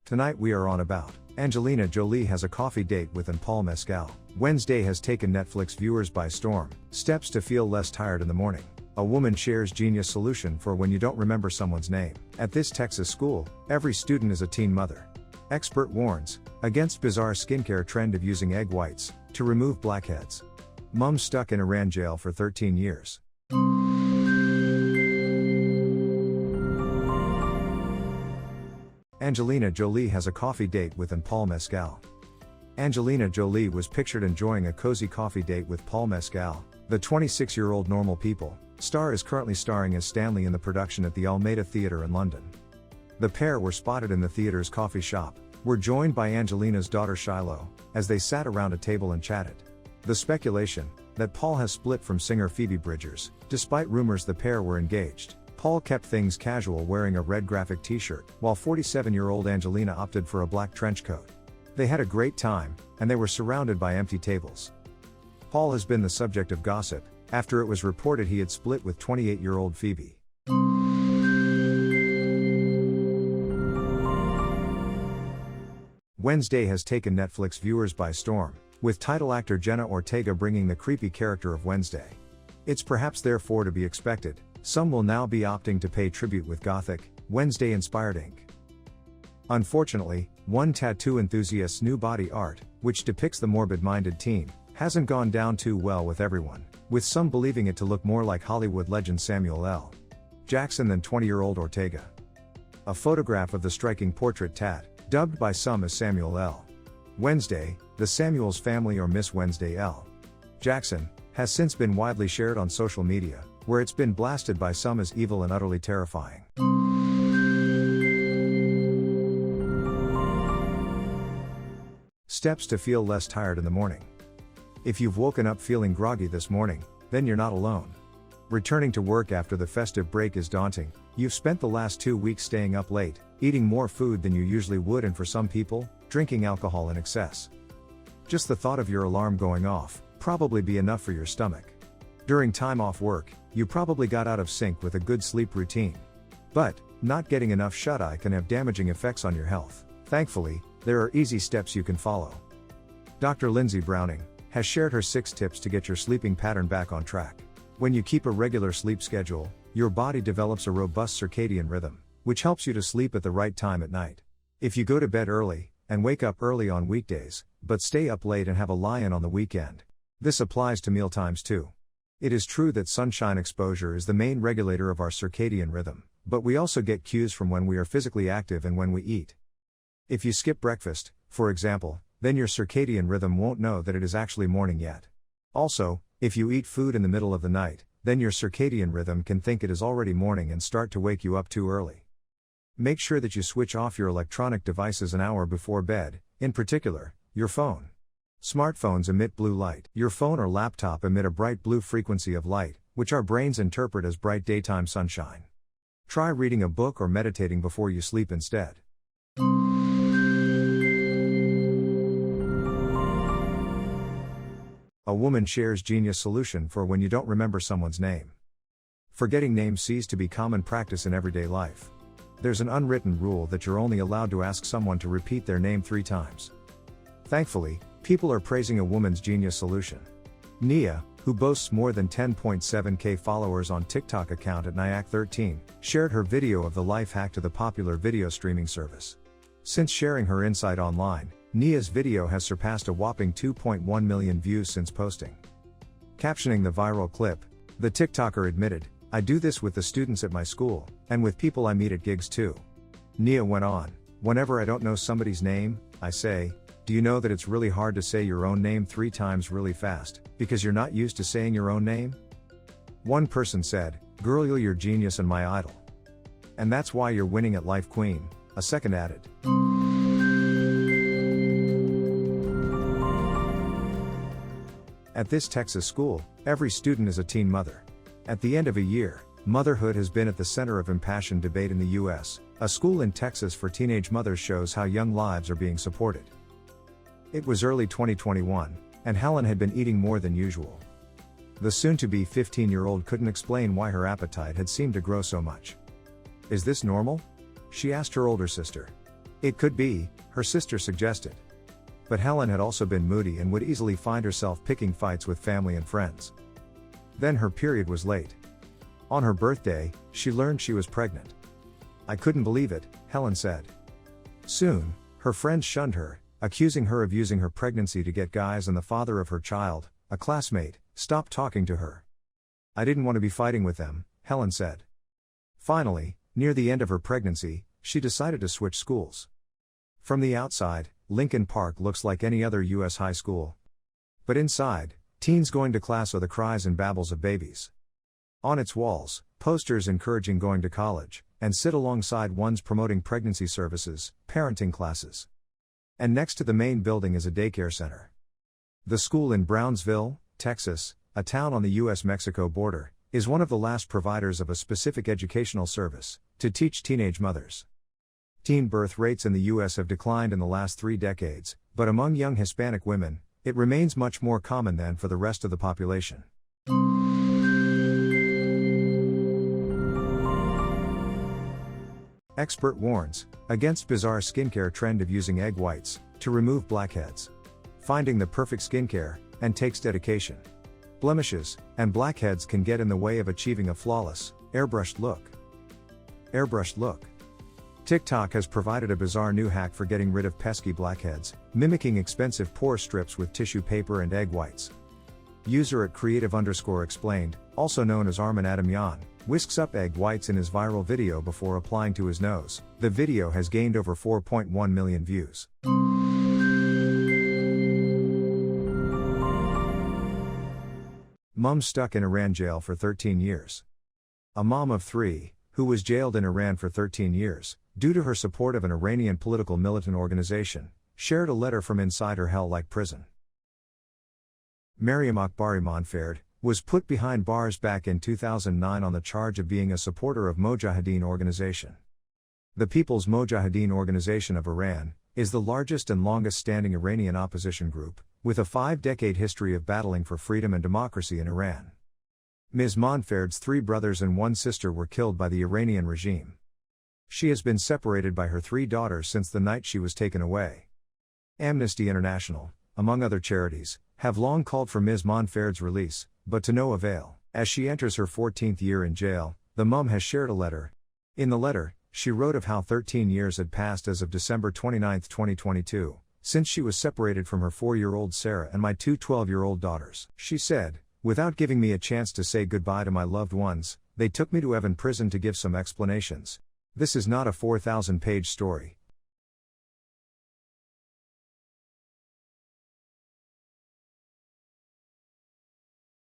Tonight we are on about. Angelina Jolie has a coffee date with Paul Mescal. Wednesday has taken Netflix viewers by storm. Steps to feel less tired in the morning. A woman shares genius solution for when you don't remember someone's name. At this Texas school, every student is a teen mother. Expert warns against bizarre skincare trend of using egg whites to remove blackheads. Mom stuck in Iran jail for 13 years. Angelina Jolie has a coffee date with Paul Mescal. Angelina Jolie was pictured enjoying a cozy coffee date with Paul Mescal. The 26-year-old Normal People star is currently starring as Stanley in the production at the Almeida Theatre in London. The pair were spotted in the theatre's coffee shop, were joined by Angelina's daughter Shiloh, as they sat around a table and chatted. The speculation that Paul has split from singer Phoebe Bridgers, despite rumors the pair were engaged. Paul kept things casual, wearing a red graphic t-shirt, while 47-year-old Angelina opted for a black trench coat. They had a great time, and they were surrounded by empty tables. Paul has been the subject of gossip, after it was reported he had split with 28-year-old Phoebe. Wednesday has taken Netflix viewers by storm, with title actor Jenna Ortega bringing the creepy character of Wednesday. It's perhaps therefore to be expected, some will now be opting to pay tribute with gothic, Wednesday-inspired ink. Unfortunately, one tattoo enthusiast's new body art, which depicts the morbid-minded teen, hasn't gone down too well with everyone, with some believing it to look more like Hollywood legend Samuel L. Jackson than 20-year-old Ortega. A photograph of the striking portrait tat, dubbed by some as Samuel L. Wednesday, the Samuels family or Miss Wednesday L. Jackson, has since been widely shared on social media, where it's been blasted by some as evil and utterly terrifying. Steps to feel less tired in the morning. If you've woken up feeling groggy this morning, then you're not alone. Returning to work after the festive break is daunting. You've spent the last 2 weeks staying up late, eating more food than you usually would, and for some people, drinking alcohol in excess. Just the thought of your alarm going off probably be enough for your stomach. During time off work, you probably got out of sync with a good sleep routine. But, not getting enough shut-eye can have damaging effects on your health. Thankfully, there are easy steps you can follow. Dr. Lindsay Browning has shared her 6 tips to get your sleeping pattern back on track. When you keep a regular sleep schedule, your body develops a robust circadian rhythm, which helps you to sleep at the right time at night. If you go to bed early, and wake up early on weekdays, but stay up late and have a lie-in on the weekend, this applies to mealtimes too. It is true that sunshine exposure is the main regulator of our circadian rhythm, but we also get cues from when we are physically active and when we eat. If you skip breakfast, for example, then your circadian rhythm won't know that it is actually morning yet. Also, if you eat food in the middle of the night, then your circadian rhythm can think it is already morning and start to wake you up too early. Make sure that you switch off your electronic devices an hour before bed, in particular, your phone. Smartphones emit blue light. Your phone or laptop emit a bright blue frequency of light, which our brains interpret as bright daytime sunshine. Try reading a book or meditating before you sleep instead. A woman shares genius solution for when you don't remember someone's name. Forgetting names ceased to be common practice in everyday life. There's an unwritten rule that you're only allowed to ask someone to repeat their name 3 times. Thankfully, people are praising a woman's genius solution. Nia, who boasts more than 10.7k followers on TikTok account at Nyack13, shared her video of the life hack to the popular video streaming service. Since sharing her insight online, Nia's video has surpassed a whopping 2.1 million views since posting. Captioning the viral clip, the TikToker admitted, "I do this with the students at my school, and with people I meet at gigs too." Nia went on, "Whenever I don't know somebody's name, I say, 'Do you know that it's really hard to say your own name 3 times really fast, because you're not used to saying your own name?'" One person said, "Girl, you're genius and my idol. And that's why you're winning at life, queen," a second added. At this Texas school, every student is a teen mother. At the end of a year, motherhood has been at the center of impassioned debate in the U.S. A school in Texas for teenage mothers shows how young lives are being supported. It was early 2021, and Helen had been eating more than usual. The soon-to-be 15-year-old couldn't explain why her appetite had seemed to grow so much. "Is this normal?" she asked her older sister. It could be, her sister suggested. But Helen had also been moody and would easily find herself picking fights with family and friends. Then her period was late. On her birthday, she learned she was pregnant. I couldn't believe it, Helen said. Soon, her friends shunned her, accusing her of using her pregnancy to get guys, and the father of her child, a classmate, stopped talking to her. I didn't want to be fighting with them, Helen said. Finally, near the end of her pregnancy, she decided to switch schools. From the outside, Lincoln Park looks like any other U.S. high school. But inside, teens going to class are the cries and babbles of babies. On its walls, posters encouraging going to college, and sit alongside ones promoting pregnancy services, parenting classes. And next to the main building is a daycare center. The school in Brownsville, Texas, a town on the U.S.-Mexico border, is one of the last providers of a specific educational service, to teach teenage mothers. Teen birth rates in the U.S. have declined in the last 3 decades, but among young Hispanic women, it remains much more common than for the rest of the population. Expert warns against bizarre skincare trend of using egg whites to remove blackheads. Finding the perfect skincare and takes dedication. Blemishes and blackheads can get in the way of achieving a flawless, airbrushed look. Airbrushed look. TikTok has provided a bizarre new hack for getting rid of pesky blackheads, mimicking expensive pore strips with tissue paper and egg whites. User at creative_explained, also known as Armin Adamyan, whisks up egg whites in his viral video before applying to his nose. The video has gained over 4.1 million views. Mom stuck in Iran jail for 13 years. A mom of 3, who was jailed in Iran for 13 years, due to her support of an Iranian political militant organization, shared a letter from inside her hell-like prison. Mariam Akbari Monferd was put behind bars back in 2009 on the charge of being a supporter of Mojahedin organization. The People's Mojahedin Organization of Iran is the largest and longest-standing Iranian opposition group, with a 5-decade history of battling for freedom and democracy in Iran. Ms. Monferd's 3 brothers and 1 sister were killed by the Iranian regime. She has been separated by her 3 daughters since the night she was taken away. Amnesty International, among other charities, have long called for Ms. Monferd's release, but to no avail. As she enters her 14th year in jail, the mum has shared a letter. In the letter, she wrote of how 13 years had passed as of December 29, 2022, since she was separated from her 4-year-old Sarah and my 2 12-year-old daughters. She said, "Without giving me a chance to say goodbye to my loved ones, they took me to Evin prison to give some explanations. This is not a 4,000-page story,